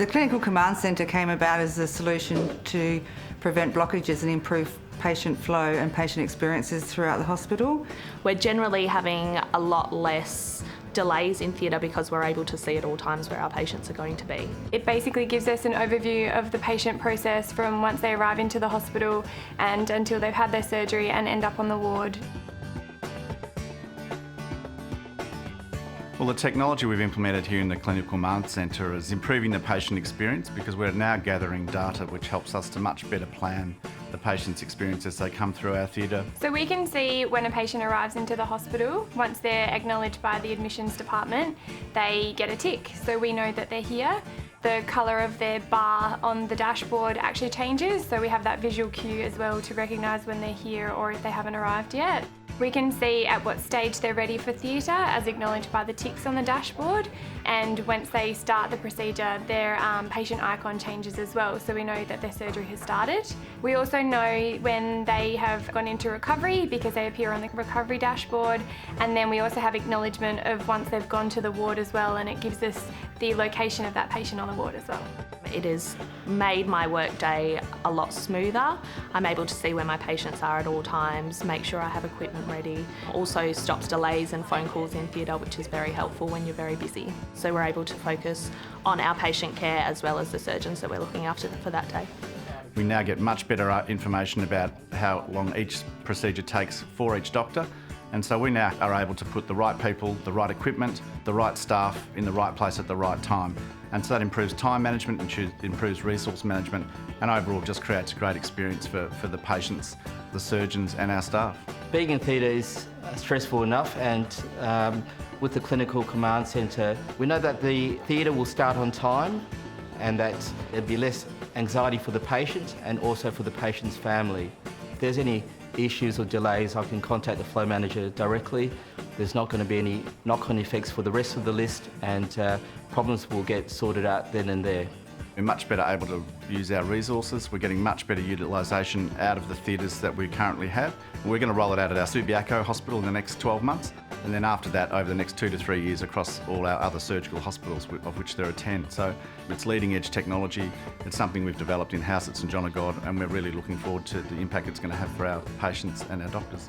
The Clinical Command Centre came about as a solution to prevent blockages and improve patient flow and patient experiences throughout the hospital. We're generally having a lot less delays in theatre because we're able to see at all times where our patients are going to be. It basically gives us an overview of the patient process from once they arrive into the hospital and until they've had their surgery and end up on the ward. Well, the technology we've implemented here in the Clinical Command Centre is improving the patient experience because we're now gathering data which helps us to much better plan the patient's experience as they come through our theatre. So we can see when a patient arrives into the hospital, once they're acknowledged by the admissions department, they get a tick. So we know that they're here. The colour of their bar on the dashboard actually changes, so we have that visual cue as well to recognise when they're here or if they haven't arrived yet. We can see at what stage they're ready for theatre as acknowledged by the ticks on the dashboard, and once they start the procedure their patient icon changes as well, so we know that their surgery has started. We also know when they have gone into recovery because they appear on the recovery dashboard, and then we also have acknowledgement of once they've gone to the ward as well, and it gives us the location of that patient on the ward as well. It has made my workday a lot smoother. I'm able to see where my patients are at all times, make sure I have equipment ready. Also stops delays and phone calls in theatre, which is very helpful when you're very busy. So we're able to focus on our patient care as well as the surgeons that we're looking after for that day. We now get much better information about how long each procedure takes for each doctor, and so we now are able to put the right people, the right equipment, the right staff in the right place at the right time. And so that improves time management, and improves resource management, and overall just creates a great experience for the patients, the surgeons and our staff. Being in theatre is stressful enough, and with the Clinical Command Centre, we know that the theatre will start on time and that there'll be less anxiety for the patient and also for the patient's family. If there's any issues or delays, I can contact the flow manager directly. There's not going to be any knock-on effects for the rest of the list, and problems will get sorted out then and there. We're much better able to use our resources. We're getting much better utilisation out of the theatres that we currently have. We're going to roll it out at our Subiaco hospital in the next 12 months, and then after that over the next 2 to 3 years across all our other surgical hospitals, of which there are 10. So it's leading edge technology. It's something we've developed in-house at St John of God, and we're really looking forward to the impact it's going to have for our patients and our doctors.